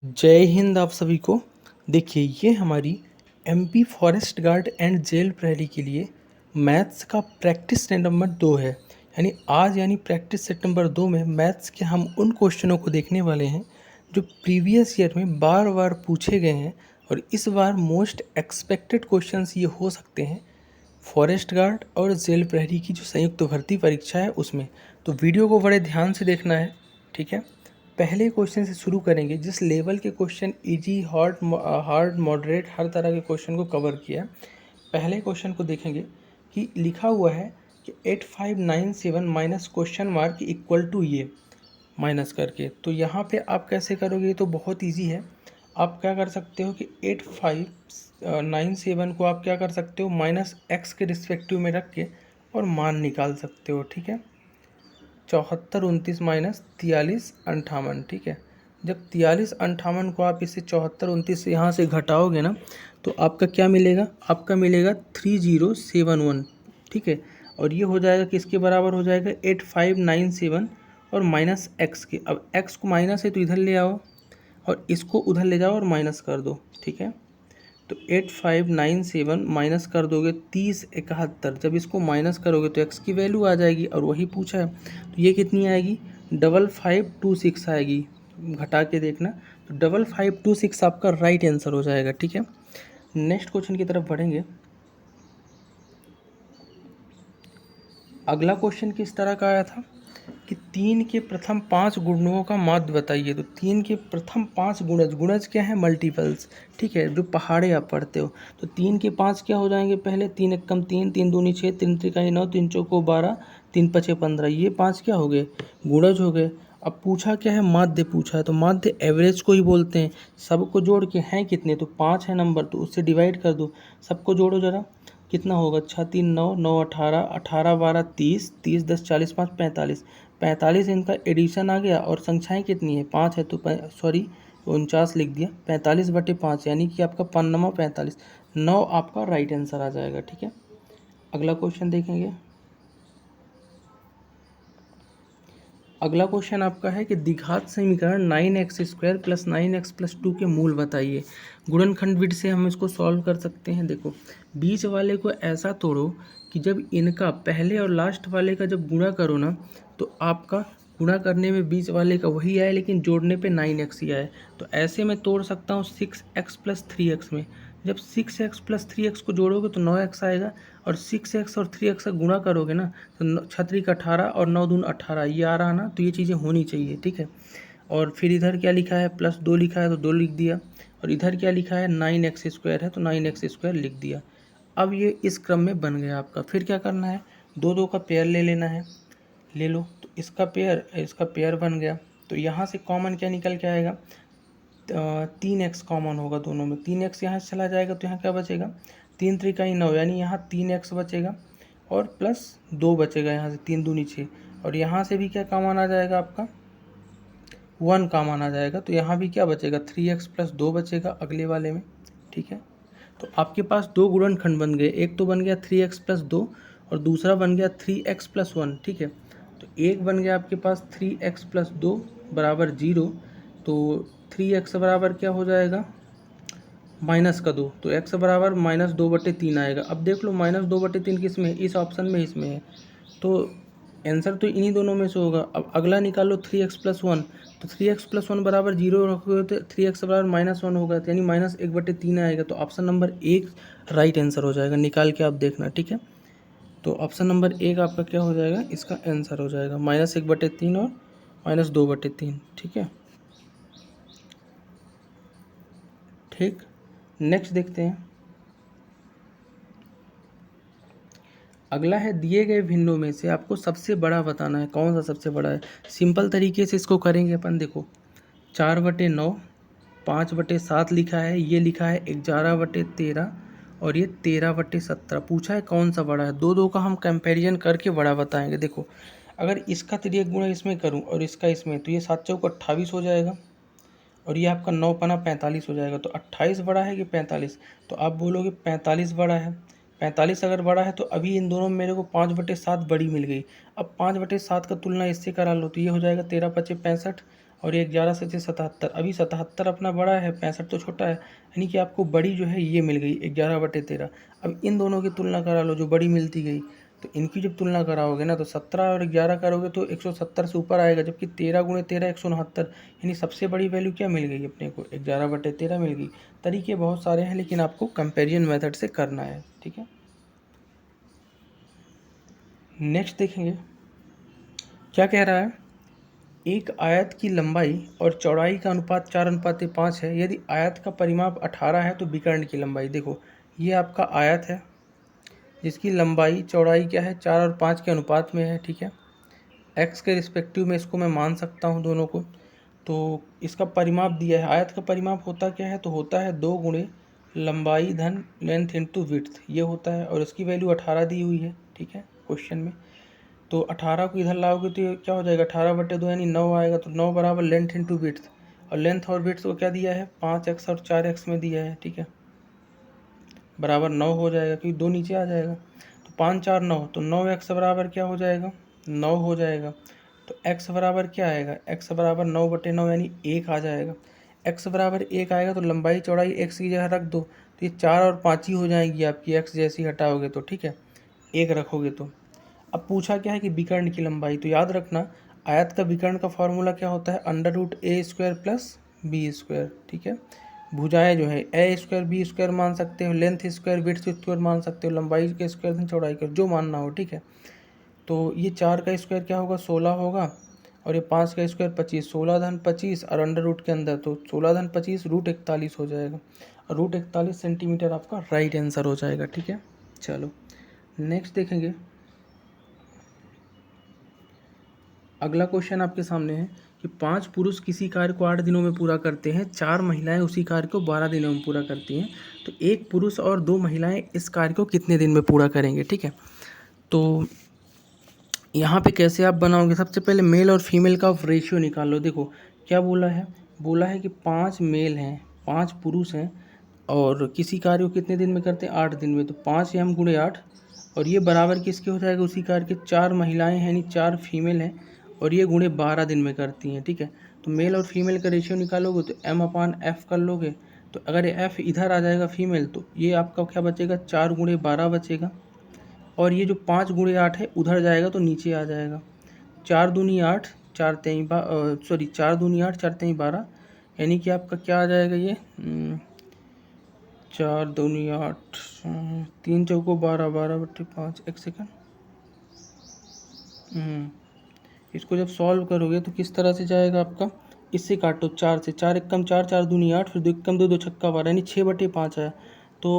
जय हिंद आप सभी को। देखिए ये हमारी MP forest guard and jail प्रहरी के लिए मैथ्स का प्रैक्टिस सेट नंबर 2 है। यानी प्रैक्टिस सेट नंबर 2 में मैथ्स के हम उन क्वेश्चनों को देखने वाले हैं जो प्रीवियस ईयर में बार बार पूछे गए हैं और इस बार मोस्ट एक्सपेक्टेड क्वेश्चंस ये हो सकते हैं फॉरेस्ट गार्ड और जेल प्रहरी की जो संयुक्त भर्ती परीक्षा है उसमें। तो वीडियो को बड़े ध्यान से देखना है, ठीक है। पहले क्वेश्चन से शुरू करेंगे जिस लेवल के क्वेश्चन इजी हार्ड मॉडरेट हर तरह के क्वेश्चन को कवर किया है। पहले क्वेश्चन को देखेंगे कि लिखा हुआ है कि 8597 minus question mark equal to ये माइनस करके। तो यहाँ पे आप कैसे करोगे, ये तो बहुत इजी है। आप क्या कर सकते हो कि 8597 को आप क्या कर सकते हो माइनस एक्स के रिस्पेक्टिव में रख के और मान निकाल सकते हो, ठीक है। 74 29 माइनस 43 58, ठीक है। जब 43 58 को आप इसे 74 29 से यहाँ से घटाओगे ना तो आपका क्या मिलेगा, आपका मिलेगा 3071, ठीक है। और ये हो जाएगा किसके बराबर हो जाएगा 8597 और माइनस एक्स के। अब एक्स को माइनस है तो इधर ले आओ और इसको उधर ले जाओ और माइनस कर दो, ठीक है। तो 8597 माइनस कर दोगे 3071, जब इसको माइनस करोगे तो एक्स की वैल्यू आ जाएगी और वही पूछा है। तो ये कितनी आएगी 5526 आएगी, घटा के देखना। तो 5526 आपका राइट आंसर हो जाएगा, ठीक है। नेक्स्ट क्वेश्चन की तरफ बढ़ेंगे। अगला क्वेश्चन किस तरह का आया था कि 3 के प्रथम 5 गुणों का माध्य बताइए। तो 3 के प्रथम 5 गुणज, गुणज क्या है मल्टीपल्स, ठीक है, जो पहाड़े आप पढ़ते हो। तो 3 के 5 क्या हो जाएंगे, पहले 3 एकम 3, 3 दूनी 6, 3 त्रिकाई 9, 3 चौको 12, 3 पचे 15, ये 5 क्या हो गए गुणज हो गए। अब पूछा क्या है माध्य पूछा है, तो माध्य एवरेज को ही बोलते हैं। सबको जोड़ के हैं कितने, तो 5 है नंबर, तो उससे डिवाइड कर दो, सबको जोड़ो जरा कितना होगा 6 3 9 9 18 18 12 30 30 10 40 5 45 45 इनका एडिशन आ गया और संख्याएं कितनी है 5 है तो सॉरी 49 लिख दिया, 45/5 यानी कि आपका पन्नमा 45, 9 आपका राइट आंसर आ जाएगा, ठीक है। अगला क्वेश्चन देखेंगे। अगला क्वेश्चन आपका है कि द्विघात समीकरण 9x² + 9x + 2 के मूल बताइए। गुणनखंड विधि से हम इसको सॉल्व कर सकते हैं। देखो बीच वाले को ऐसा तोड़ो कि जब इनका पहले और लास्ट वाले का जब गुणा करो ना तो आपका गुणा करने में बीच वाले का वही आए लेकिन जोड़ने पे 9x ही आए। तो ऐसे मैं तोड़ सकता हूँ 6x + 3x में। जब 6x + 3x को जोड़ोगे तो 9x आएगा और 6x और 3x का गुणा करोगे ना तो 6 18 और 9 दून 18 ये आ रहा ना, तो ये चीज़ें होनी चाहिए, ठीक है। और फिर इधर क्या लिखा है +2 लिखा है तो 2 लिख दिया और इधर क्या लिखा है 9x² है तो 9x² लिख दिया। अब ये इस क्रम में बन गया आपका। फिर क्या करना है 2 2 का पेयर ले लेना है, ले लो तो इसका पेयर बन गया। तो यहाँ से कॉमन क्या निकल के आएगा 3x कॉमन होगा दोनों में, 3x यहाँ से चला जाएगा तो यहाँ क्या बचेगा 3 त्रिकाई 9 यानी यहाँ 3x बचेगा और +2 बचेगा यहाँ से 3 दूनी 6 और यहाँ से भी क्या कॉमन आ जाएगा आपका 1 कॉमन आ जाएगा। तो यहाँ भी क्या बचेगा 3x + 2 बचेगा अगले वाले में, ठीक है। तो आपके पास 2 गुणनखंड बन गए, एक तो बन गया 3x + 2 और दूसरा बन गया 3x + 1, ठीक है। तो एक बन गया आपके पास 3x + 2 बराबर 0, तो 3x बराबर क्या हो जाएगा -2, तो x बराबर -2/3 आएगा। अब देख लो -2/3 किस में, इस ऑप्शन में इसमें है, तो आंसर तो इन्हीं दोनों में से होगा। अब अगला निकालो 3x + 1, तो 3x + 1 बराबर 0 रखोगे तो 3x बराबर -1 होगा यानी -1/3 आएगा। तो ऑप्शन नंबर 1 राइट आंसर हो जाएगा, निकाल के आप देखना, ठीक है। तो ऑप्शन नंबर 1 आपका क्या हो जाएगा, इसका आंसर हो जाएगा -1/3 और -2/3, ठीक है। ठीक, नेक्स्ट देखते हैं। अगला है दिए गए भिन्नों में से आपको सबसे बड़ा बताना है, कौन सा सबसे बड़ा है। सिंपल तरीके से इसको करेंगे अपन। देखो 4/9, 5/7 लिखा है, ये लिखा है 11/13 और ये 13/17 पूछा है कौन सा बड़ा है। दो दो का हम कंपैरिजन करके बड़ा बताएंगे। देखो अगर इसका तिर्यक गुणा इसमें करूं और इसका इसमें तो ये 7 चौक 28 हो जाएगा और ये आपका 9 पना 45 हो जाएगा। तो 28 बड़ा है कि 45, तो आप बोलोगे 45 बड़ा है। 45 अगर बड़ा है तो अभी इन दोनों में मेरे को 5/7 बड़ी मिल गई। अब 5/7 का तुलना इससे करा लो तो ये हो जाएगा 13 × 5 = 65 और ये 11 से 77, अभी 77 अपना बड़ा है, 65 तो छोटा है, यानी कि आपको बड़ी जो है ये मिल गई 11/13। अब इन दोनों की तुलना करा लो जो बड़ी मिलती गई, तो इनकी जब तुलना कराओगे ना तो 17 और 11 करोगे तो 170 से ऊपर आएगा, जबकि 13 × 13 169, यानी सबसे बड़ी वैल्यू क्या मिल गई अपने को, 11/13 मिल गई। तरीके बहुत सारे हैं लेकिन आपको कंपेरिजन मेथड से करना है, ठीक है। नेक्स्ट देखेंगे क्या कह रहा है, एक आयत की लंबाई और चौड़ाई का अनुपात 4:5 है। यदि आयत का परिमाप 18 है तो विकर्ण की लंबाई, देखो ये आपका आयत है जिसकी लंबाई चौड़ाई क्या है 4 और 5 के अनुपात में है, ठीक है। एक्स के रिस्पेक्टिव में इसको मैं मान सकता हूँ दोनों को। तो इसका परिमाप दिया है, आयत का परिमाप होता क्या है, तो होता है 2 गुणे लंबाई धन लेंथ इंटू विड्थ, ये होता है, और इसकी वैल्यू 18 दी हुई है, ठीक है क्वेश्चन में। तो 18 को इधर लाओगे तो ये क्या हो जाएगा, 18/2 यानी 9 आएगा, तो 9 बराबर लेंथ इंटू विड्थ, और लेंथ और विड्थ को क्या दिया है 5x और 4x में दिया है, ठीक है, बराबर 9 हो जाएगा क्योंकि 2 नीचे आ जाएगा। तो 5 4 9, तो 9x बराबर क्या हो जाएगा 9 हो जाएगा। तो x बराबर क्या आएगा, x बराबर 9/9 यानी 1 आ जाएगा। x बराबर 1 आएगा तो लंबाई चौड़ाई x की जगह रख दो, तो ये 4 और 5 ही हो जाएगी आपकी, x जैसी हटाओगे तो, ठीक है, 1 रखोगे तो। अब पूछा क्या है कि विकर्ण की लंबाई, तो याद रखना आयत का विकर्ण का फॉर्मूला क्या होता है, √a² + b², ठीक है। भुजाएं जो है a² b² मान सकते हो, लेंथ स्क्वायर विड्थ स्क्वायर मान सकते हो, लंबाई के स्क्वायर धन चौड़ाई का जो मानना हो, ठीक है। तो ये 4 का स्क्वायर क्या होगा 16 होगा, और ये 5 का स्क्वायर 25, 16 धन 25 और अंडर रूट के अंदर, तो 16 धन 25 √41 हो जाएगा, और √41 सेंटीमीटर आपका राइट आंसर हो जाएगा, ठीक है। चलो नेक्स्ट देखेंगे, अगला क्वेश्चन आपके सामने है कि 5 पुरुष किसी कार्य को 8 दिनों में पूरा करते हैं, 4 महिलाएं उसी कार्य को 12 दिनों में पूरा करती हैं, तो एक पुरुष और 2 महिलाएं इस कार्य को कितने दिन में पूरा करेंगे, ठीक है। तो यहाँ पे कैसे आप बनाओगे, सबसे पहले मेल और फीमेल का रेशियो निकाल लो। देखो क्या बोला है कि 5 मेल हैं 5 पुरुष हैं और किसी कार्य को कितने दिन में करते हैं 8 दिन में, तो 5 m × 8, और ये बराबर किसके हो जाएगा उसी कार्य के 4 महिलाएं हैं यानी 4 फीमेल हैं, और ये गुणे 12 दिन में करती हैं, ठीक है। तो मेल और फीमेल का रेशियो निकालोगे तो m/f कर लोगे, तो अगर ये f इधर आ जाएगा फीमेल, तो ये आपका क्या बचेगा 4 × 12 बचेगा, और ये जो 5 × 8 है उधर जाएगा तो नीचे आ जाएगा। 4 दूनी 8, 4 तेई 8, 4 तेई 12, यानी कि आपका क्या आ जाएगा ये 4 दूनी 8, 3 चौको 12, 12/5, एक सेकंड, इसको जब सॉल्व करोगे तो किस तरह से जाएगा आपका, इससे काटो 4 से, 4 एकम 4, 4 दूनी 8, फिर 2 एकम 2, 2 छक्का 12, यानी 6/5 आया। तो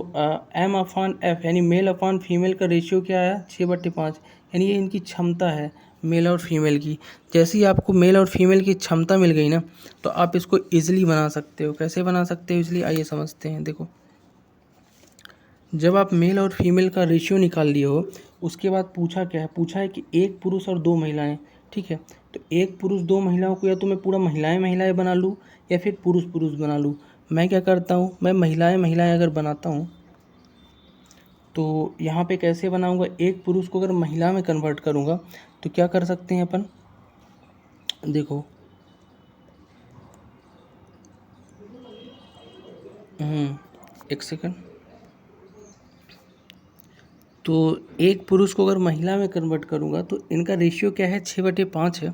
m/f यानी मेल अपॉन फीमेल का रेशियो क्या आया 6/5, यानी ये इनकी क्षमता है मेल और फीमेल की। जैसे ही आपको मेल और फीमेल की क्षमता मिल गई ना, तो आप इसको ईजिली बना सकते हो। कैसे बना सकते हो ईजिली, आइए समझते हैं। देखो जब आप मेल और फीमेल का रेशियो निकाल लिए हो, उसके बाद पूछा क्या है, पूछा है कि एक पुरुष और 2 महिलाएं, ठीक है। तो एक पुरुष 2 महिलाओं को या तो मैं पूरा महिलाएं बना लूँ या फिर पुरुष पुरुष बना लूँ। मैं क्या करता हूँ, मैं महिलाएं अगर बनाता हूँ तो यहाँ पे कैसे बनाऊँगा, एक पुरुष को अगर महिला में कन्वर्ट करूँगा तो क्या कर सकते हैं अपन, देखो एक सेकंड, तो एक पुरुष को अगर महिला में कन्वर्ट करूँगा तो इनका रेशियो क्या है 6/5 है।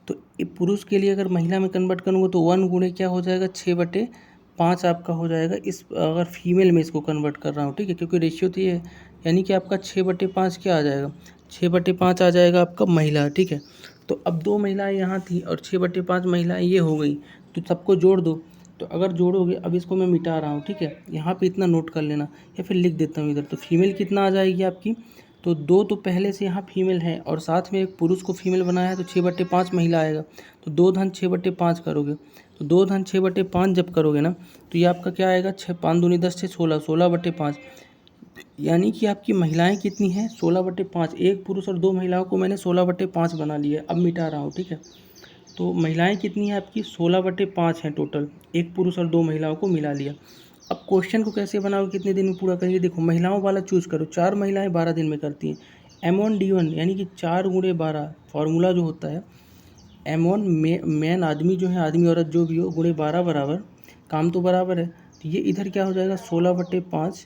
तो एक पुरुष के लिए अगर महिला में कन्वर्ट करूँगा तो 1 गुणे क्या हो जाएगा 6/5 आपका हो जाएगा। इस अगर फीमेल में इसको कन्वर्ट कर रहा हूँ, ठीक है, क्योंकि रेशियो तो ये है, यानी कि आपका 6/5 क्या आ जाएगा 6/5 आ जाएगा आपका महिला, ठीक है। तो अब 2 महिलाएँ यहाँ थी और 6/5 महिलाएँ ये हो गई, तो सबको जोड़ दो। तो अगर जोड़ोगे, अब इसको मैं मिटा रहा हूँ, ठीक है, यहाँ पे इतना नोट कर लेना या फिर लिख देता हूँ इधर। तो फीमेल कितना आ जाएगी आपकी, तो 2 तो पहले से यहाँ फीमेल है और साथ में एक पुरुष को फीमेल बनाया है, तो 6/5 महिला आएगा। तो 2 धन 6/5 करोगे, तो 2 धन 6/5 जब करोगे ना, तो ये आपका क्या आएगा 6 5 दूनी 10 6 16, 16/5, यानी कि आपकी महिलाएं कितनी हैं 16/5। एक पुरुष और 2 महिलाओं को मैंने 16/5 बना लिया। अब मिटा रहा हूँ, ठीक है। तो महिलाएं कितनी हैं आपकी 16/5 हैं टोटल, एक पुरुष और 2 महिलाओं को मिला लिया। अब क्वेश्चन को कैसे बनाओगे, कितने दिन में पूरा करेंगे, देखो महिलाओं वाला चूज करो। 4 महिलाएं 12 दिन में करती हैं, M1D1 यानी कि 4 × 12 फार्मूला जो होता है M1 मैन आदमी जो है, आदमी औरत जो भी हो, गुणे 12 बराबर, काम तो बराबर है, तो ये इधर क्या हो जाएगा 16/5,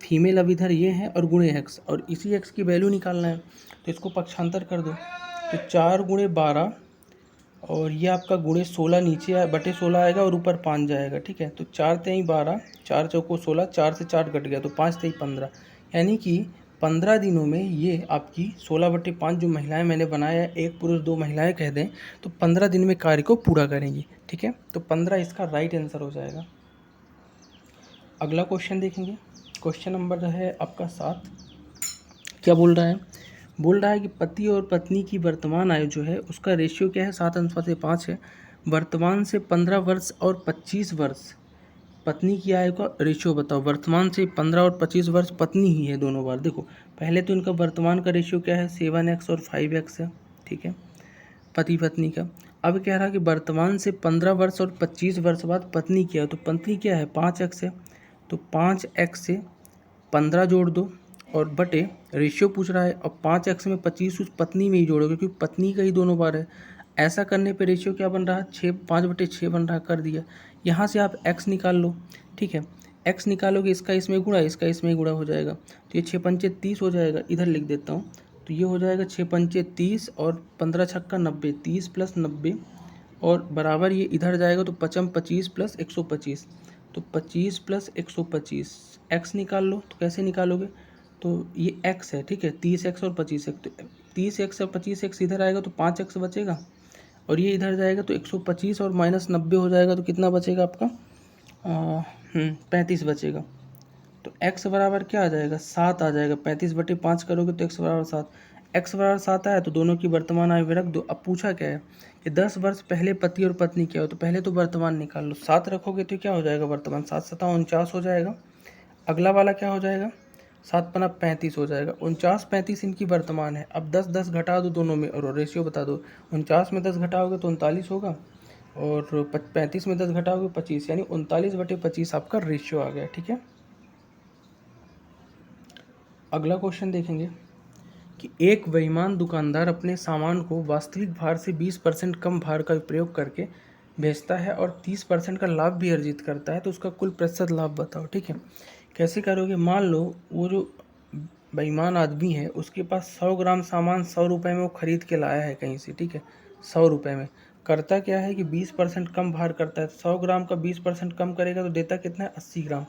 फीमेल अब इधर ये है, और गुणे एक्स, और इसी एक्स की वैल्यू निकालना है, तो इसको पक्षांतर कर दो, तो 4 × 12 और ये आपका गुणे 16 नीचे बटे 16 आएगा और ऊपर 5 जाएगा, ठीक है। तो 4×3 = 12, 4×4 = 16, 4 से 4 कट गया, तो 5×3 = 15, यानी कि 15 दिनों में ये आपकी 16/5 जो महिलाएं मैंने बनाया है, एक पुरुष 2 महिलाएं कह दें, तो 15 दिन में कार्य को पूरा करेंगी, ठीक है। तो 15 इसका राइट आंसर हो जाएगा। अगला क्वेश्चन देखेंगे, क्वेश्चन नंबर है आपका 7। क्या बोल रहा है? बोल रहा है कि पति और पत्नी की वर्तमान आयु जो है उसका रेशियो क्या है, 7:5 है। वर्तमान से 15 वर्ष और 25 वर्ष पत्नी की आयु का रेशियो बताओ। वर्तमान से 15 और 25 वर्ष पत्नी ही है दोनों बार। देखो पहले तो इनका वर्तमान का रेशियो क्या है, 7x और 5x है, ठीक है, पति पत्नी का। अब कह रहा है कि वर्तमान से 15 वर्ष और 25 वर्ष बाद पत्नी क्या है, तो पत्नी क्या है 5x है, तो 5x से 15 जोड़ दो और बटे रेशियो पूछ रहा है, और 5x में 25 उस पत्नी में ही जोड़ोगे क्योंकि पत्नी का ही दोनों बार है। ऐसा करने पे रेशियो क्या बन रहा है 6, 5/6 बन रहा, कर दिया। यहाँ से आप x निकाल लो, ठीक है, x निकालोगे, इसका इसमें गुणा, इसका इसमें गुणा हो जाएगा, तो ये 6×5 = 30 हो जाएगा। इधर लिख देता हूँ, तो ये हो जाएगा 6×5 = 30 और 15×6 = 90, 30 + 90 और बराबर ये इधर जाएगा, तो 25 + 125, तो 25 + 125, x निकाल लो। तो कैसे निकालोगे, तो ये x है, ठीक है, 30x और 25x, तो 30x और 25x इधर आएगा तो 5x बचेगा, और ये इधर जाएगा तो 125 और -90 हो जाएगा, तो कितना बचेगा आपका 35 बचेगा। तो x बराबर क्या आ जाएगा 7 आ जाएगा। 35/5 करोगे तो x बराबर 7, x बराबर 7 आया तो दोनों की वर्तमान आयु में रख दो। अब पूछा क्या है कि 10 वर्ष पहले पति और पत्नी क्या हो, तो पहले तो वर्तमान निकाल लो, 7 रखोगे तो क्या हो जाएगा वर्तमान, 7×7 = 49 हो जाएगा। अगला वाला क्या हो जाएगा 7×5 = 35 हो जाएगा। 49, 35 इनकी वर्तमान है। अब 10 10 घटा दो दोनों में और रेशियो बता दो। 49 में 10 घटाओगे तो 39 होगा, और 35 में 10 घटाओगे 25, यानी 39/25 आपका रेशियो आ गया, ठीक है। अगला क्वेश्चन देखेंगे कि एक बेईमान दुकानदार अपने सामान को वास्तविक भार से 20% कम भार का प्रयोग करके बेचता है और 30% का लाभ भी अर्जित करता है, तो उसका कुल प्रतिशत लाभ बताओ, ठीक है। कैसे करोगे, मान लो वो जो बेईमान आदमी है उसके पास 100 ग्राम सामान 100 रुपये में वो खरीद के लाया है कहीं से, ठीक है, 100 रुपये में। करता क्या है कि 20% कम भार करता है, 100 ग्राम का 20% कम करेगा तो देता कितना है 80 ग्राम।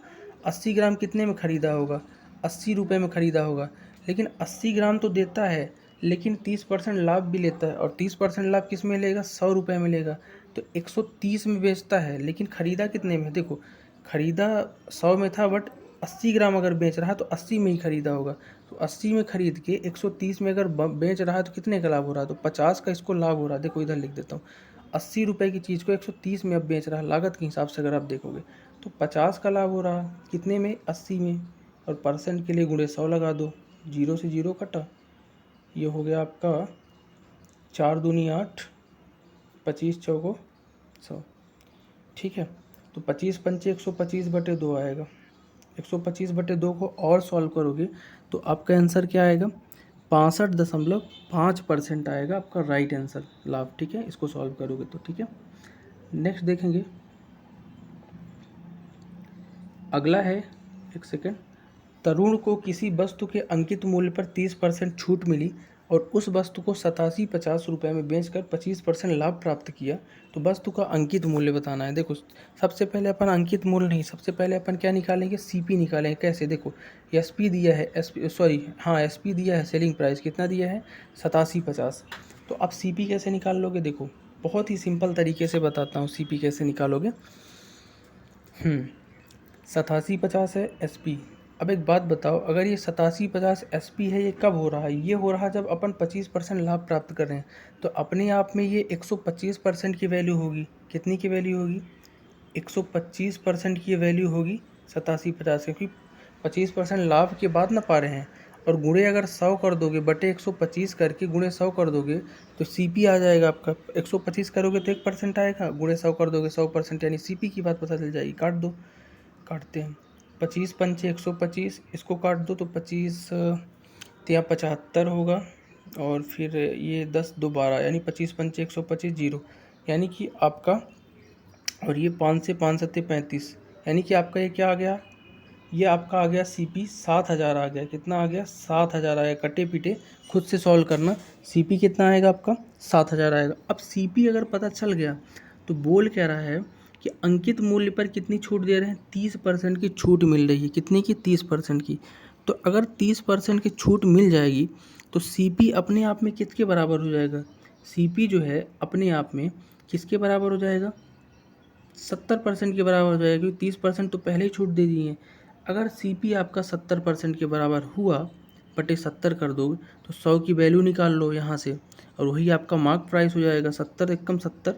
80 ग्राम कितने में ख़रीदा होगा, 80 रुपये में ख़रीदा होगा, लेकिन 80 ग्राम तो देता है लेकिन 30% लाभ भी लेता है, और 30% लाभ किस में लेगा 100 रुपये में लेगा, तो 130 में बेचता है, लेकिन ख़रीदा कितने में, देखो ख़रीदा 100 में था बट 80 ग्राम अगर बेच रहा है तो 80 में ही ख़रीदा होगा, तो 80 में ख़रीद के 130 में अगर बेच रहा है तो कितने का लाभ हो रहा है, तो 50 का इसको लाभ हो रहा है। देखो इधर लिख देता हूँ, 80 रुपये की चीज़ को 130 में अब बेच रहा है, लागत के हिसाब से अगर आप देखोगे तो 50 का लाभ हो रहा है, कितने में 80 में, और परसेंट के लिए गुणे 100 लगा दो, 0 से 0 कटा, ये हो गया आपका 4 दूनी 8, 25 चौको 100, ठीक है। तो 25×5 125/2 आएगा। 125/2 को और सॉल्व करोगे तो आपका आंसर क्या आएगा 65.5% आएगा आपका राइट आंसर लाभ, ठीक है, इसको सॉल्व करोगे तो, ठीक है। नेक्स्ट देखेंगे, अगला है, एक सेकेंड। तरुण को किसी वस्तु के अंकित मूल्य पर 30% छूट मिली और उस वस्तु को 8750 रुपये में बेचकर 25% लाभ प्राप्त किया, तो वस्तु का अंकित मूल्य बताना है। देखो सबसे पहले अपन अंकित मूल्य नहीं, सबसे पहले अपन क्या निकालेंगे, सीपी निकालेंगे। कैसे, देखो एसपी दिया है, एसपी दिया है, सेलिंग प्राइस कितना दिया है 8750, तो अब सीपी कैसे निकाल लोगे, देखो बहुत ही सिंपल तरीके से बताता हूँ सीपी कैसे निकालोगे। 8750 है एसपी। अब एक बात बताओ, अगर ये 8750 एसपी है, ये कब हो रहा है, ये हो रहा है जब अपन 25% लाभ प्राप्त कर रहे हैं, तो अपने आप में ये 125% की वैल्यू होगी। कितनी की वैल्यू होगी 125% की वैल्यू होगी 8750, क्योंकि 25% लाभ के बाद ना पा रहे हैं, और गुणे अगर 100 कर दोगे, बटे 125 करके गुणे 100 कर दोगे तो सीपी आ जाएगा आपका। 125 करोगे तो 1% आएगा, गुणे 100 कर दोगे 100%, यानी सीपी की बात पता चल जाएगी। काट दो, काटते हैं, 25×5 = 125, इसको काट दो तो 25 × 75 होगा, और फिर ये 10 2 12 यानी 25 पंचे 125 जीरो, यानी कि आपका, और ये 5 से 5 सत्ते 35, यानी कि आपका ये क्या आ गया, ये आपका आ गया सीपी 7000 आ गया। कितना आ गया? 7000 आया। कटे पीटे खुद से सॉल्व करना। सीपी कितना आएगा आपका? 7000 आएगा। अब सीपी अगर पता चल गया तो बोल कह रहा है कि अंकित मूल्य पर कितनी छूट दे रहे हैं? 30% की छूट मिल रही है। कितने की? 30% की। तो अगर 30% की छूट मिल जाएगी तो सीपी अपने आप में किसके बराबर हो जाएगा? सीपी जो है अपने आप में किसके बराबर हो जाएगा? 70% के बराबर हो जाएगा, क्योंकि 30% तो पहले ही छूट दे दी है। अगर सीपी आपका 70% के बराबर हुआ, बटे 70 कर दोगे तो 100 की वैल्यू निकाल लो यहाँ से, और वही आपका मार्क प्राइस हो जाएगा। 70 एकम 70,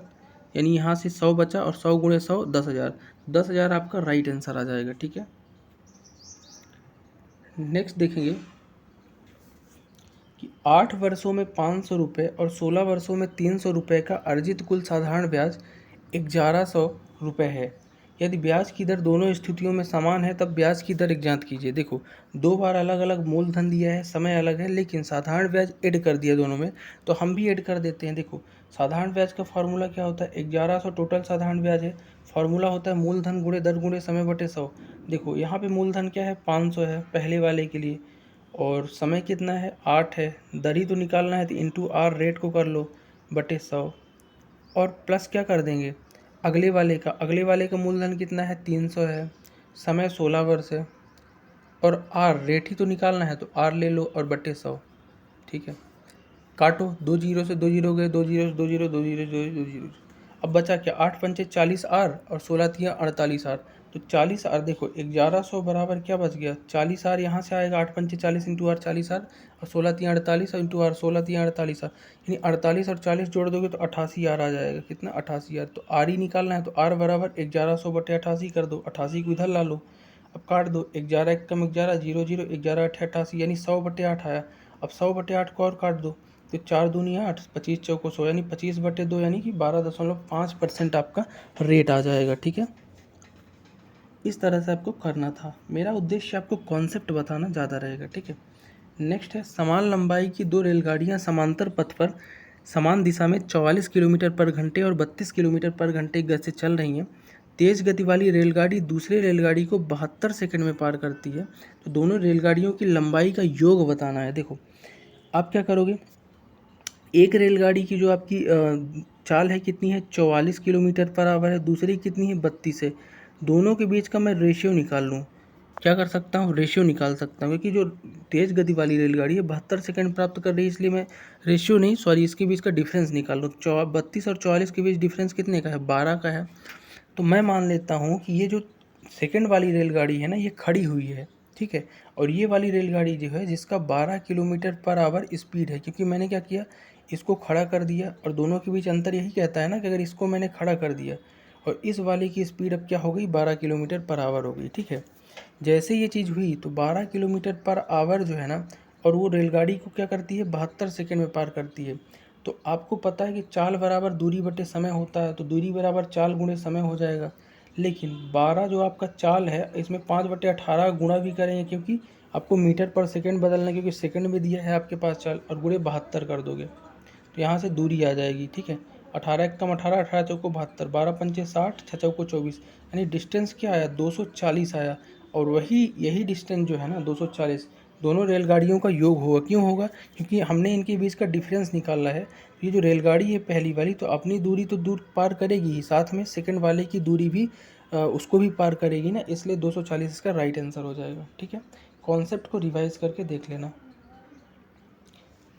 यानी यहाँ से 100 बचा, और 100 गुणे 100 10,000। 10,000 आपका राइट आंसर आ जाएगा। ठीक है, नेक्स्ट देखेंगे कि 8 वर्षों में 500 रुपये और 16 वर्षों में 300 रुपये का अर्जित कुल साधारण ब्याज 1100 रुपये है। यदि ब्याज की दर दोनों स्थितियों में समान है तब ब्याज की दर ज्ञात कीजिए। देखो, दो बार अलग अलग मूलधन दिया है, समय अलग है, लेकिन साधारण ब्याज ऐड कर दिया दोनों में, तो हम भी ऐड कर देते हैं। देखो, साधारण ब्याज का फार्मूला क्या होता है? 1100 टोटल साधारण ब्याज है। फार्मूला होता है मूलधन गुणे दर गुणे समय बटे 100। देखो, यहाँ पे मूलधन क्या है? 500 है पहले वाले के लिए, और समय कितना है? 8 है। दर ही तो निकालना है, तो इंटू आर रेट को कर लो बटे 100, और प्लस क्या कर देंगे अगले वाले का मूलधन कितना है? 300 है, समय 16 वर्ष है, और आर रेट ही तो निकालना है, तो आर ले लो और बटे 100। ठीक है, काटो, 2 जीरो से 2 जीरो गए, 2 जीरो से 2 जीरो, 2 जीरो 2 जीरो। अब बचा क्या? 8 पंचे 40 आर और 16 तिया 48 आर। तो 40 आर, देखो 1100 बराबर क्या बच गया? 40 आर यहाँ से आएगा, 8 पंचे 40 इंटू आर 40 आर, और 16 तिया 48 और इंटू आर 16 तिया 48 आर, यानी 48 और 40 जोड़ दोगे तो 88 आर आ जाएगा। कितना? 88 आर। तो आर ही निकालना है, तो आर बराबर 1100 बटे 88 कर दो, 88 को इधर ला लो। अब काट दो, 11 एक कम 11, 0 0, 11 अठे 88, यानी 100 बटे 8 आया। अब 100 बटे 8 को और काट दो, तो 4 दूनी 8, 25 चौको 100, यानी 25 बटे 2, यानी कि 12.5% आपका रेट आ जाएगा। ठीक है, इस तरह से आपको करना था। मेरा उद्देश्य आपको कॉन्सेप्ट बताना ज़्यादा रहेगा। ठीक है, नेक्स्ट है, समान लंबाई की दो रेलगाड़ियां समांतर पथ पर समान दिशा में 44 किलोमीटर पर घंटे और 32 किलोमीटर पर घंटे की गति से चल रही हैं। तेज गति वाली रेलगाड़ी दूसरे रेलगाड़ी को 72 सेकंड में पार करती है। तो दोनों रेलगाड़ियों की लंबाई का योग बताना है। देखो, आप क्या करोगे, एक रेलगाड़ी की जो आपकी चाल है कितनी है? 44 किलोमीटर पर आवर है, दूसरी कितनी है? 32 है। दोनों के बीच का मैं रेशियो निकाल लूँ, क्या कर सकता हूँ? रेशियो निकाल सकता हूँ, क्योंकि जो तेज़ गति वाली रेलगाड़ी है 72 सेकंड प्राप्त कर रही है, इसलिए मैं रेशियो नहीं, सॉरी, इसके बीच का डिफरेंस निकाल लूँ। 32 और 44 के बीच डिफरेंस कितने का है? 12 का है। तो मैं मान लेता हूँ कि ये जो सेकंड वाली रेलगाड़ी है ना, ये खड़ी हुई है। ठीक है, और ये वाली रेलगाड़ी जो है जिसका 12 किलोमीटर पर आवर स्पीड है, क्योंकि मैंने क्या किया, इसको खड़ा कर दिया, और दोनों के बीच अंतर यही कहता है ना कि अगर इसको मैंने खड़ा कर दिया और इस वाले की स्पीड अब क्या हो गई? 12 किलोमीटर पर आवर हो गई। ठीक है, जैसे ये चीज़ हुई तो 12 किलोमीटर पर आवर जो है ना, और वो रेलगाड़ी को क्या करती है? 72 सेकंड में पार करती है। तो आपको पता है कि चाल बराबर दूरी बटे समय होता है, तो दूरी बराबर चाल गुणे समय हो जाएगा। लेकिन 12 जो आपका चाल है, इसमें 5/18 गुणा भी करेंगे, क्योंकि आपको मीटर पर सेकंड बदलना है, क्योंकि सेकंड में दिया है आपके पास चाल, और गुणे 72 कर दोगे तो यहाँ से दूरी आ जाएगी। ठीक है, 18 एक कम 18, 18 चौको 72, 12 पंचे 60, 6 चौको 24, यानी डिस्टेंस क्या आया? 240 आया। और यही डिस्टेंस जो है ना 240, दोनों रेलगाड़ियों का योग होगा। क्यों होगा? क्योंकि हमने इनके बीच का डिफरेंस निकाला है। ये जो रेलगाड़ी है पहली वाली, तो अपनी दूरी तो दूर पार करेगी ही, साथ में सेकंड वाले की दूरी भी उसको भी पार करेगी ना, इसलिए 240 इसका राइट आंसर हो जाएगा। ठीक है, कॉन्सेप्ट को रिवाइज करके देख लेना।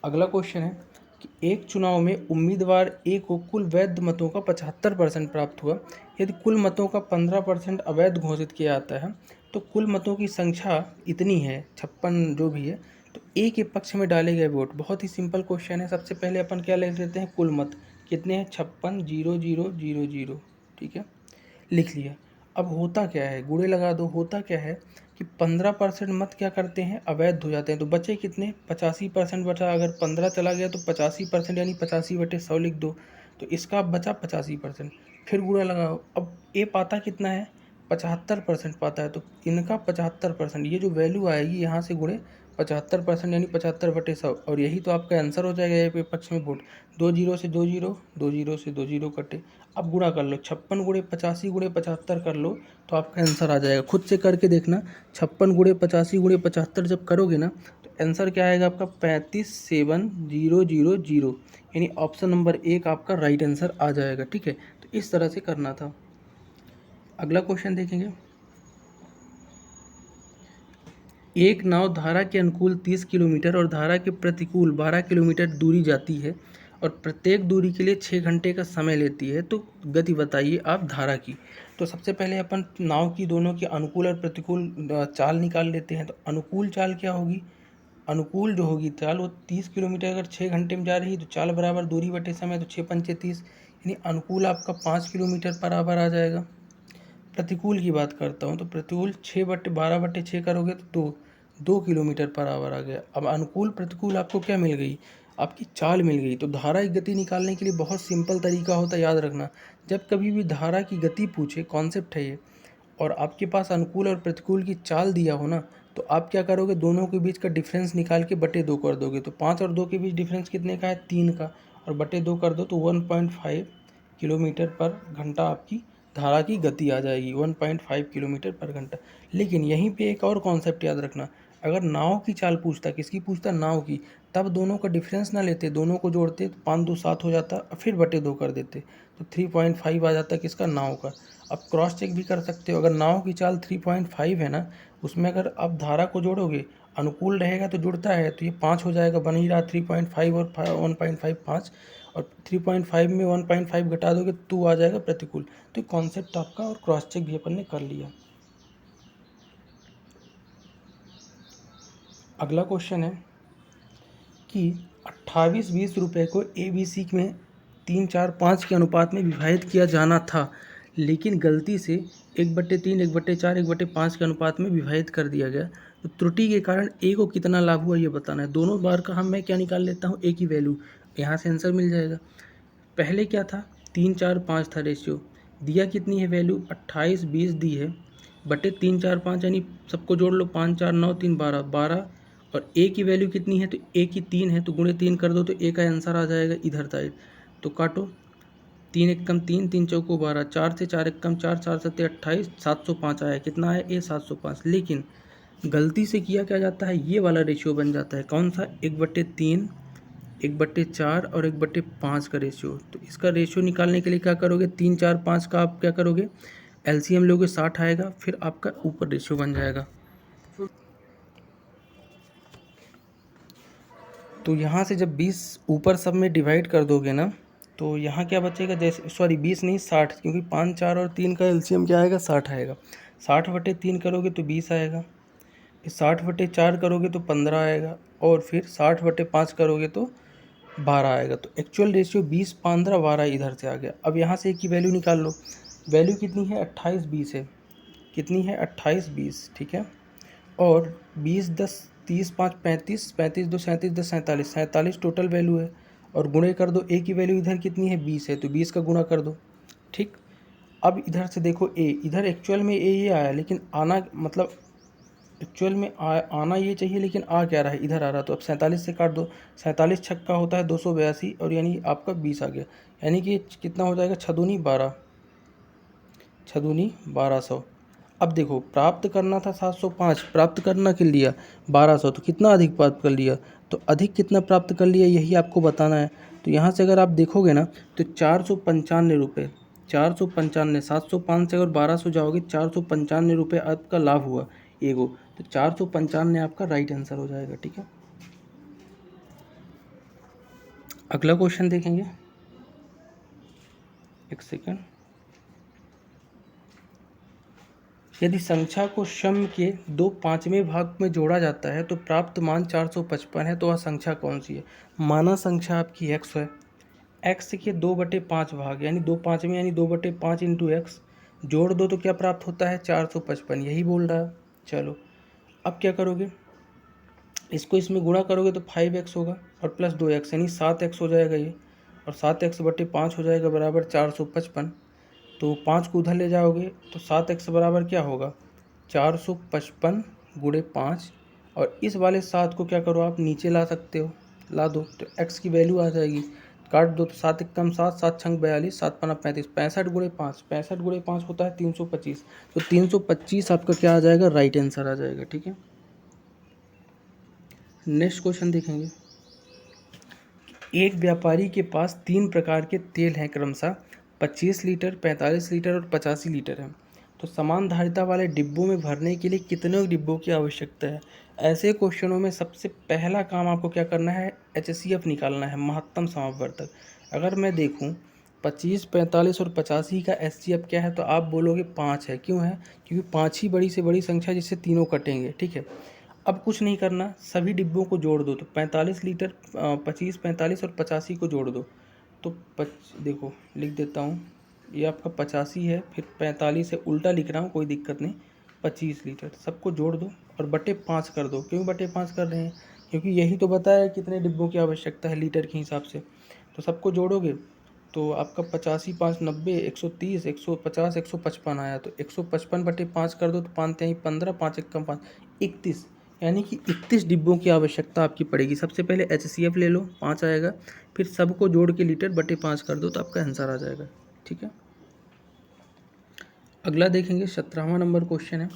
अगला क्वेश्चन है कि एक चुनाव में उम्मीदवार ए को कुल वैध मतों का 75% प्राप्त हुआ। यदि कुल मतों का 15% अवैध घोषित किया जाता है तो कुल मतों की संख्या इतनी है, 56 जो भी है, तो ए के पक्ष में डाले गए वोट। बहुत ही सिंपल क्वेश्चन है। सबसे पहले अपन क्या लिख लेते हैं? कुल मत कितने हैं? 56 0 0 0 0। ठीक है, लिख लिया। अब होता क्या है, गुणे लगा दो। होता क्या है कि 15% मत क्या करते हैं? अवैध हो जाते हैं। तो बचे कितने? 85% बचा। अगर 15 चला गया तो 85%, यानी 85/100 लिख दो। तो इसका अब बचा 85%। फिर गुणा लगाओ। अब ए पाता कितना है? 75% पाता है, तो इनका 75%, ये जो वैल्यू आएगी यहाँ से गुणे 75% यानी 75/100, और यही तो आपका आंसर हो जाएगा यहाँ पे पक्ष में वोट। 2 जीरो से 2 जीरो, 2 जीरो से 2 जीरो कटे। अब गुणा कर लो, 56 गुणे 85 गुणे 75 कर लो तो आपका आंसर आ जाएगा। खुद से करके देखना, 56 गुणे 85 गुणे 75 जब करोगे ना तो आंसर क्या आएगा आपका 35,7,000, यानी ऑप्शन नंबर 1 आपका राइट आंसर आ जाएगा। ठीक है, तो इस तरह से करना था। अगला क्वेश्चन देखेंगे। एक नाव धारा के अनुकूल 30 किलोमीटर और धारा के प्रतिकूल 12 किलोमीटर दूरी जाती है और प्रत्येक दूरी के लिए 6 घंटे का समय लेती है, तो गति बताइए आप धारा की। तो सबसे पहले अपन नाव की दोनों की अनुकूल और प्रतिकूल चाल निकाल लेते हैं। तो अनुकूल चाल क्या होगी, अनुकूल जो होगी चाल वो 30 किलोमीटर अगर 6 घंटे में जा रही है तो चाल बराबर दूरी बटे समय, तो 6 पंचे 30, यानी अनुकूल आपका 5 किलोमीटर बराबर आ जाएगा। प्रतिकूल की बात करता हूँ तो प्रतिकूल 6/12/6 करोगे तो 2 किलोमीटर पर आवर आ गया। अब अनुकूल प्रतिकूल आपको क्या मिल गई, आपकी चाल मिल गई। तो धारा की गति निकालने के लिए बहुत सिंपल तरीका होता है, याद रखना। जब कभी भी धारा की गति पूछे, कॉन्सेप्ट है ये, और आपके पास अनुकूल और प्रतिकूल की चाल दिया हो ना, तो आप क्या करोगे, दोनों के बीच का डिफरेंस निकाल के बटे 2 कर दोगे। तो 5 और 2 के बीच डिफरेंस कितने का है, 3 का, और बटे 2 कर दो तो 1.5 किलोमीटर पर घंटा आपकी धारा की गति आ जाएगी, 1.5 किलोमीटर पर घंटा। लेकिन यहीं पे एक और कॉन्सेप्ट याद रखना, अगर नाव की चाल पूछता, किसकी पूछता, नाव की, तब दोनों का डिफरेंस ना लेते, दोनों को जोड़ते तो 5 2 7 हो जाता, फिर बटे 2 कर देते तो 3.5 आ जाता किसका, नाव का। अब क्रॉस चेक भी कर सकते हो, अगर नाव की चाल 3.5 है ना, उसमें अगर आप धारा को जोड़ोगे, अनुकूल रहेगा तो जुड़ता है तो ये 5 हो जाएगा, बन ही रहा 3.5 और 1.5 5, और 3.5 में 1.5 घटा दोगे 2 आ जाएगा प्रतिकूल। तो कॉन्सेप्ट आपका और क्रॉस चेक भी अपन ने कर लिया। अगला क्वेश्चन है कि 28-20 रुपये को ABC में 3-4-5 के अनुपात में विभाजित किया जाना था, लेकिन गलती से 1/3, 1/4, 1/5 के अनुपात में विभाजित कर दिया गया। तो त्रुटि के कारण ए को कितना लाभ हुआ ये बताना है। दोनों बार का मैं क्या निकाल लेता हूँ, ए की वैल्यू, यहाँ से आंसर मिल जाएगा। पहले क्या था, 3-4-5 था रेशियो, दिया कितनी है वैल्यू, 28-20 दी है, बटे 3-4-5, यानी सबको जोड़ लो, 5 4 9 3 12 12, और ए की वैल्यू कितनी है, तो ए की 3 है, तो गुणे 3 कर दो तो ए का आंसर आ जाएगा इधर साइड। तो काटो, 3 एकम 3, 3 चौको 12, 4 से 4 एकम 4, 4 सत्ते 28, 705 आया। कितना आया, ए 705। लेकिन गलती से किया क्या जाता है, ये वाला रेशियो बन जाता है, कौन सा, 1/3, 1/4 और 1/5 का रेशियो। तो इसका रेशियो निकालने के लिए क्या करोगे, 3 4 5 का आप क्या करोगे, एलसीएम लोगे, 60 आएगा, फिर आपका ऊपर रेशियो बन जाएगा। तो यहाँ से जब 20 ऊपर सब में डिवाइड कर दोगे ना, तो यहाँ क्या बचेगा, जैसे सॉरी 20 नहीं 60, क्योंकि 5 4 और 3 का एलसीएम क्या आएगा, 60 आएगा। 60/3 करोगे तो 20 आएगा, फिर 60/4 करोगे तो 15 आएगा, और फिर 60/5 करोगे तो 12 आएगा। तो एक्चुअल रेशियो 20 15 12 इधर से आ गया। अब यहाँ से एक की वैल्यू निकाल लो, वैल्यू कितनी है, 28-20 है, कितनी है, 28-20, ठीक है। और 20 10 30 5 35, 35 2 37, 10 47, 47 टोटल वैल्यू है, और गुणे कर दो, ए की वैल्यू इधर कितनी है, 20 है, तो 20 का गुणा कर दो, ठीक। अब इधर से देखो ए, इधर एक्चुअल में ए ये आया, लेकिन आना मतलब एक्चुअल में आना ये चाहिए, लेकिन आ क्या रहा है, इधर आ रहा। तो अब 47 से काट दो, 47 छक्का होता है 282, और यानी आपका 20 आ गया, यानी कि कितना हो जाएगा, 6 दूनी 12, 6 दूनी 1200। अब देखो, प्राप्त करना था 705, प्राप्त करना के लिया 1200, तो कितना अधिक प्राप्त कर लिया, तो अधिक कितना प्राप्त कर लिया यही आपको बताना है। तो यहाँ से अगर आप देखोगे ना तो 495 रुपये, 495, 705 से अगर 1200 जाओगे, 495 रुपये आपका लाभ हुआ एगो, तो 495 आपका राइट आंसर हो जाएगा, ठीक है। अगला क्वेश्चन देखेंगे, एक सेकंड। यदि संख्या को सम के 2/5वें भाग में जोड़ा जाता है तो प्राप्त मान 455 है, तो वह संख्या कौन सी है। माना संख्या आपकी x है, x के 2/5 भाग यानी 2/5 यानी 2/5 इंटू एक्स, जोड़ दो तो क्या प्राप्त होता है, 455, यही बोल रहा है। चलो अब क्या करोगे, इसको इसमें गुणा करोगे तो 5x होगा, और प्लस 2x यानी 7x हो जाएगा ये, और 7x/5 हो जाएगा बराबर 455। तो 5 को उधर ले जाओगे तो 7x बराबर क्या होगा, 455 गुणे 5, और इस वाले 7 को क्या करो आप नीचे ला सकते हो, ला दो तो x की वैल्यू आ जाएगी। काट दो तो 7 एकम 7, 7 छंग 42, 7 पन्ना 35, 65 गुणे 5, 65 गुणे 5 होता है 325। तो 325 आपका क्या आ जाएगा, राइट आंसर आ जाएगा। ठीक है, नेक्स्ट क्वेश्चन देखेंगे। एक व्यापारी के पास 3 प्रकार के तेल हैं, क्रमशः 25 लीटर, 45 लीटर और 85 लीटर है। तो समान धारिता वाले डिब्बों में भरने के लिए कितने डिब्बों की आवश्यकता है। ऐसे क्वेश्चनों में सबसे पहला काम आपको क्या करना है, HCF निकालना है, महत्तम समापवर्तक। अगर मैं देखूं 25, 45 और 85 का HCF क्या है, तो आप बोलोगे 5 है। क्यों है, क्योंकि 5 ही बड़ी से बड़ी संख्या जिससे तीनों कटेंगे। ठीक है, अब कुछ नहीं करना, सभी डिब्बों को जोड़ दो। तो 45 लीटर, 25, 45 और 85 को जोड़ दो। तो देखो लिख देता हूँ, ये आपका 85 है, फिर 45 है, उल्टा लिख रहा हूँ, कोई दिक्कत नहीं। 25 लीटर सबको जोड़ दो और बटे 5 कर दो। क्यों बटे 5 कर रहे हैं, क्योंकि यही तो बताया कितने डिब्बों की आवश्यकता है लीटर के हिसाब से। तो सबको जोड़ोगे तो आपका 85, 5, 90, 130, 150, 155 आया। तो 155 बटे 5 कर दो तो 5 3 15, 5 1 5, 31, यानी कि 31 डिब्बों की आवश्यकता आपकी पड़ेगी। सबसे पहले HCF ले लो, 5 आएगा, फिर सबको जोड़ के लीटर बटे 5 कर दो तो आपका आंसर आ जाएगा। ठीक है, अगला देखेंगे 17वां नंबर क्वेश्चन है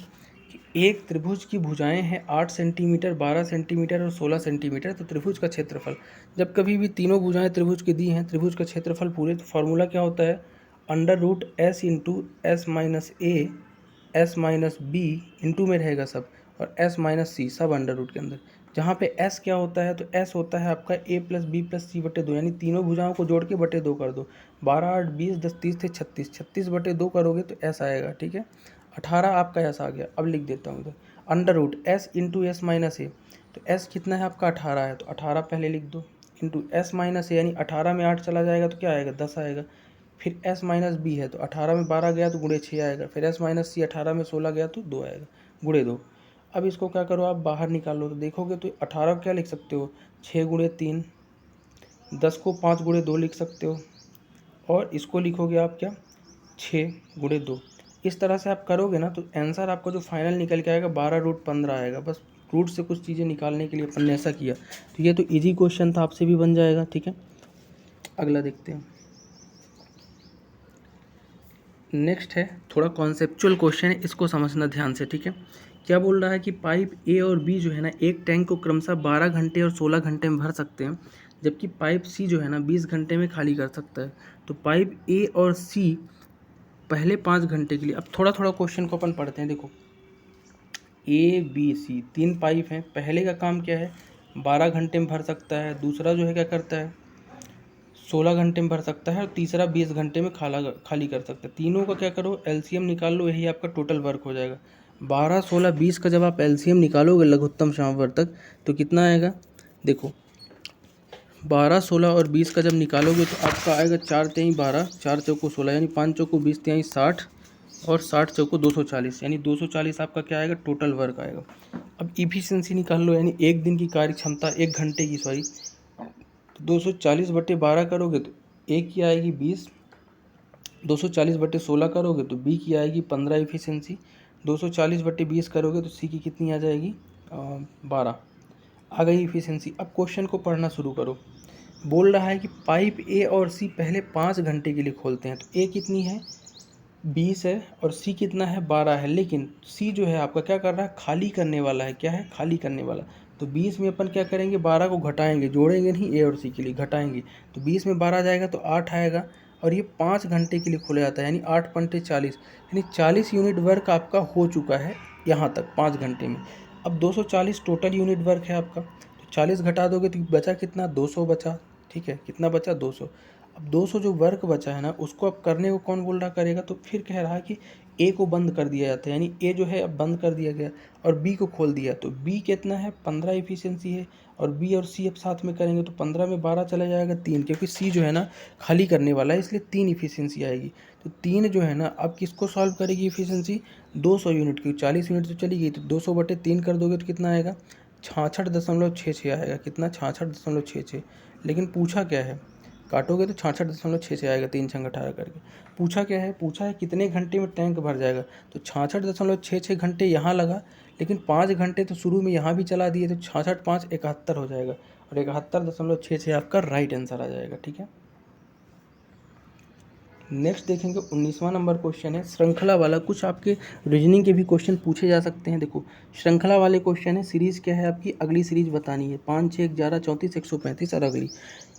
कि एक त्रिभुज की भुजाएं हैं 8 सेंटीमीटर, 12 सेंटीमीटर और 16 सेंटीमीटर। तो त्रिभुज का क्षेत्रफल, जब कभी भी तीनों भुजाएं त्रिभुज की दी हैं, त्रिभुज का क्षेत्रफल पूरे, तो फार्मूला क्या होता है, √S इंटू S माइनस ए S माइनस बी, इंटू में रहेगा सब, और S माइनस सी, सब अंडर रूट के अंदर। जहाँ पे S क्या होता है, तो S होता है आपका A प्लस बी प्लस सी बटे 2, यानी तीनों भुजाओं को जोड़ के बटे 2 कर दो। 12, 8, 20, 10, 30 थे 36, 36 बटे 2 करोगे तो S आएगा। ठीक है, 18 आपका S आ गया। अब लिख देता हूँ इधर √S इंटू S माइनस ए। तो S कितना है आपका, 18 है, तो 18 पहले लिख दो, इंटू S माइनस ए, यानी 18 में 8 चला जाएगा तो क्या आएगा, 10 आएगा। फिर S माइनस बी है, तो 18 में 12 गया तो गुणे 6 आएगा। फिर S माइनस सी, 18 में 16 गया तो 2 आएगा, गुणे 2। अब इसको क्या करो, आप बाहर निकालो तो देखोगे तो 18 क्या लिख सकते हो, 6 गुणे 3, 10 को 5 गुणे 2 लिख सकते हो, और इसको लिखोगे आप क्या, 6 गुणे 2। इस तरह से आप करोगे ना तो आंसर आपका जो फाइनल निकल के आएगा 12√15 आएगा। बस रूट से कुछ चीज़ें निकालने के लिए अपन ने ऐसा किया। तो ये तो इजी क्वेश्चन था, आपसे भी बन जाएगा। ठीक है, अगला देखते हैं। नेक्स्ट है थोड़ा कॉन्सेप्चुअल क्वेश्चन है, इसको समझना ध्यान से। ठीक है, क्या बोल रहा है कि पाइप ए और बी जो है ना, एक टैंक को क्रमशः 12 घंटे और 16 घंटे में भर सकते हैं, जबकि पाइप सी जो है ना 20 घंटे में खाली कर सकता है। तो पाइप ए और सी पहले 5 घंटे के लिए, अब थोड़ा थोड़ा क्वेश्चन को अपन पढ़ते हैं। देखो ABC 3 पाइप हैं, पहले का काम क्या है, 12 घंटे में भर सकता है, दूसरा जो है क्या करता है 16 घंटे में भर सकता है, और तीसरा 20 घंटे में खाली कर सकता है। तीनों का क्या करो, LCM निकाल लो, यही आपका टोटल वर्क हो जाएगा। 12, 16, 20 का जब आप LCM निकालोगे लघुत्तम समापवर्तक, तो कितना आएगा, देखो 12, 16 और 20 का जब निकालोगे तो आपका आएगा 4 3 12, 4 चौको 16, यानी 5 चौको 20 3 60, और 60 चौको 240, यानी 240 आपका क्या आएगा, टोटल वर्क आएगा। अब इफिशियंसी निकाल लो, यानी एक दिन की कार्य क्षमता, एक घंटे की, सॉरी, 240 बटे 12 करोगे तो ए की आएगी 20, 240 बटे 16 करोगे तो बी की आएगी 15 इफिशियंसी, 240 बटे 20 करोगे तो सी की कितनी आ जाएगी, 12 आ गई इफिशियंसी। अब क्वेश्चन को पढ़ना शुरू करो। बोल रहा है कि पाइप ए और सी पहले 5 घंटे के लिए खोलते हैं, तो ए कितनी है, 20 है, और सी कितना है, 12 है, लेकिन सी जो है आपका क्या कर रहा है, खाली करने वाला है। क्या है, खाली करने वाला। तो 20 में अपन क्या करेंगे, 12 को घटाएंगे, जोड़ेंगे नहीं, ए और सी के लिए घटाएंगे, तो 20 में 12 जाएगा तो 8 आएगा, और ये 5 घंटे के लिए खुला जाता है, यानी 8 पंटे 40, यानी 40 यूनिट वर्क आपका हो चुका है यहाँ तक 5 घंटे में। अब 240 टोटल यूनिट वर्क है आपका, तो 40 घटा दोगे तो बचा कितना, 200 बचा। ठीक है, कितना बचा, 200। अब 200 जो वर्क बचा है ना, उसको अब करने को कौन बोल रहा करेगा, तो फिर कह रहा है कि ए को बंद कर दिया जाता है, यानी ए जो है अब बंद कर दिया गया, और बी को खोल दिया। तो बी कितना है, 15 इफिशियंसी है, और बी और सी अब साथ में करेंगे तो 15 में 12 चला जाएगा 3, क्योंकि सी जो है ना खाली करने वाला है, इसलिए 3 इफिशियंसी आएगी। तो 3 जो है ना, अब किसको सॉल्व करेगी इफिशियंसी, 200 यूनिट की, 40 यूनिट तो चली गई, तो 200 बटे 3 कर दोगे तो कितना आएगा, 66.66 आएगा। कितना, 66.66। लेकिन पूछा क्या है, काटोगे तो 66.66 आएगा, 3 छंग 18 करके। पूछा क्या है, पूछा है कितने घंटे में टैंक भर जाएगा, तो 66.66 घंटे यहाँ लगा, लेकिन 5 घंटे तो शुरू में यहाँ भी चला दिए, तो 66 5 71 हो जाएगा, और 71.66 आपका राइट आंसर आ जाएगा। ठीक है, नेक्स्ट देखेंगे 19वां नंबर क्वेश्चन है श्रृंखला वाला। कुछ आपके रीजनिंग के भी क्वेश्चन पूछे जा सकते हैं। देखो श्रृंखला वाले क्वेश्चन है, सीरीज़ क्या है आपकी, अगली सीरीज बतानी है, 5 6 11 34 135 और अगली।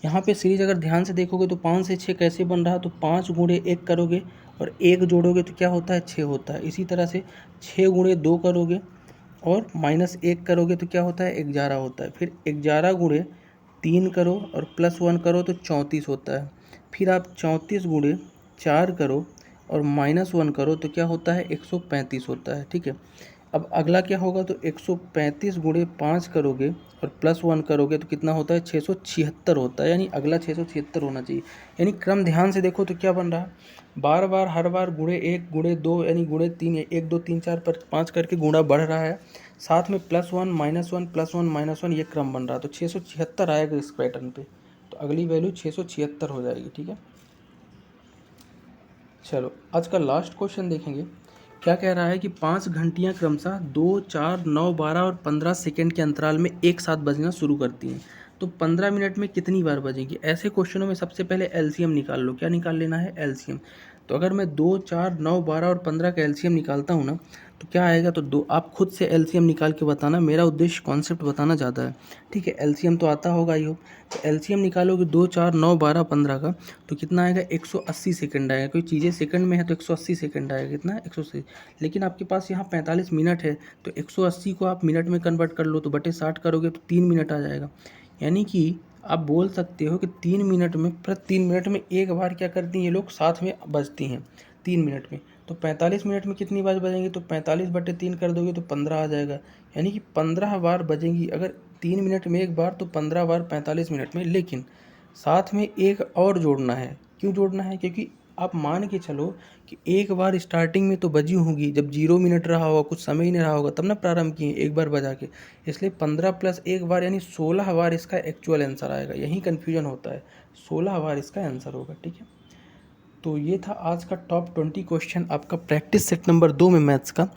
यहाँ पे सीरीज अगर ध्यान से देखोगे तो 5 से 6 कैसे बन रहा, तो 5 गुणे 1 करोगे और 1 जोड़ोगे तो क्या होता है, 6 होता है। इसी तरह से 6 गुणे 2 करोगे और -1 करोगे तो क्या होता है, 11 होता है। फिर 11 गुणे 3 करो और +1 करो तो 34 होता है। फिर आप 34 गुणे 4 करो और -1 करो तो क्या होता है, 135 होता है। ठीक है, अब अगला क्या होगा, तो 135 गुणे 5 करोगे और +1 करोगे तो कितना होता है, 676 होता है। यानी अगला 676 होना चाहिए। यानी क्रम ध्यान से देखो तो क्या बन रहा है, बार बार हर बार गुणे 1 गुणे 2 यानी गुणे 3, 1 2 3 4 पर 5 करके गुणा बढ़ रहा है, साथ में +1 -1 +1 -1 ये क्रम बन रहा है। तो 676 आएगा इस पैटर्न पे, तो अगली वैल्यू 676 हो जाएगी। ठीक है, चलो आज का लास्ट क्वेश्चन देखेंगे। क्या कह रहा है कि 5 घंटियाँ क्रमशः 2 4 9 12 और 15 सेकेंड के अंतराल में एक साथ बजना शुरू करती हैं, तो 15 मिनट में कितनी बार बजेंगी। ऐसे क्वेश्चनों में सबसे पहले एलसीएम निकाल लो। क्या निकाल लेना है, एलसीएम। तो अगर मैं 2 4 9 12 और 15 का एलसीएम निकालता हूँ ना, तो क्या आएगा, तो दो आप खुद से एलसीएम निकाल के बताना, मेरा उद्देश्य कॉन्सेप्ट बताना ज़्यादा है। ठीक है, एलसीएम तो आता होगा ही हो, तो एलसीएम निकालोगे 2 4 9 12 15 का, तो कितना आएगा, 180 सेकंड आएगा। कोई चीज़ें सेकंड में है तो 180 सेकंड आएगा, कितना 180। लेकिन आपके पास यहाँ 45 मिनट है, तो 180 को आप मिनट में कन्वर्ट कर लो, तो बटे 60 करोगे तो 3 मिनट आ जाएगा। यानी कि आप बोल सकते हो कि 3 मिनट में, प्रति 3 मिनट में एक बार क्या करती हैं ये लोग, साथ में बजती हैं 3 मिनट में। तो 45 मिनट में कितनी बार बजेंगी, तो 45 बटे 3 कर दोगे तो 15 आ जाएगा। यानी कि 15 बार बजेंगी। अगर 3 मिनट में एक बार, तो 15 बार 45 मिनट में। लेकिन साथ में एक और जोड़ना है। क्यों जोड़ना है, क्योंकि आप मान के चलो कि एक बार स्टार्टिंग में तो बजी होगी, जब 0 मिनट रहा होगा, कुछ समय ही नहीं रहा होगा, तब ना प्रारंभ किए एक बार बजा के। इसलिए 15 + 1 बार यानी 16 बार इसका एक्चुअल आंसर आएगा। यही कन्फ्यूजन होता है, 16 बार इसका आंसर होगा। ठीक है, तो ये था आज का टॉप 20 क्वेश्चन आपका प्रैक्टिस सेट नंबर 2 में मैथ्स का।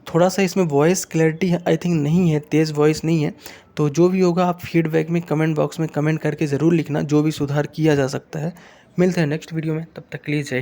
थोड़ा सा इसमें वॉइस क्लैरिटी आई थिंक नहीं है, तेज़ वॉइस नहीं है। तो जो भी होगा आप फीडबैक में कमेंट बॉक्स में कमेंट करके ज़रूर लिखना, जो भी सुधार किया जा सकता है। मिलते हैं नेक्स्ट वीडियो में, तब तक के लिए जय।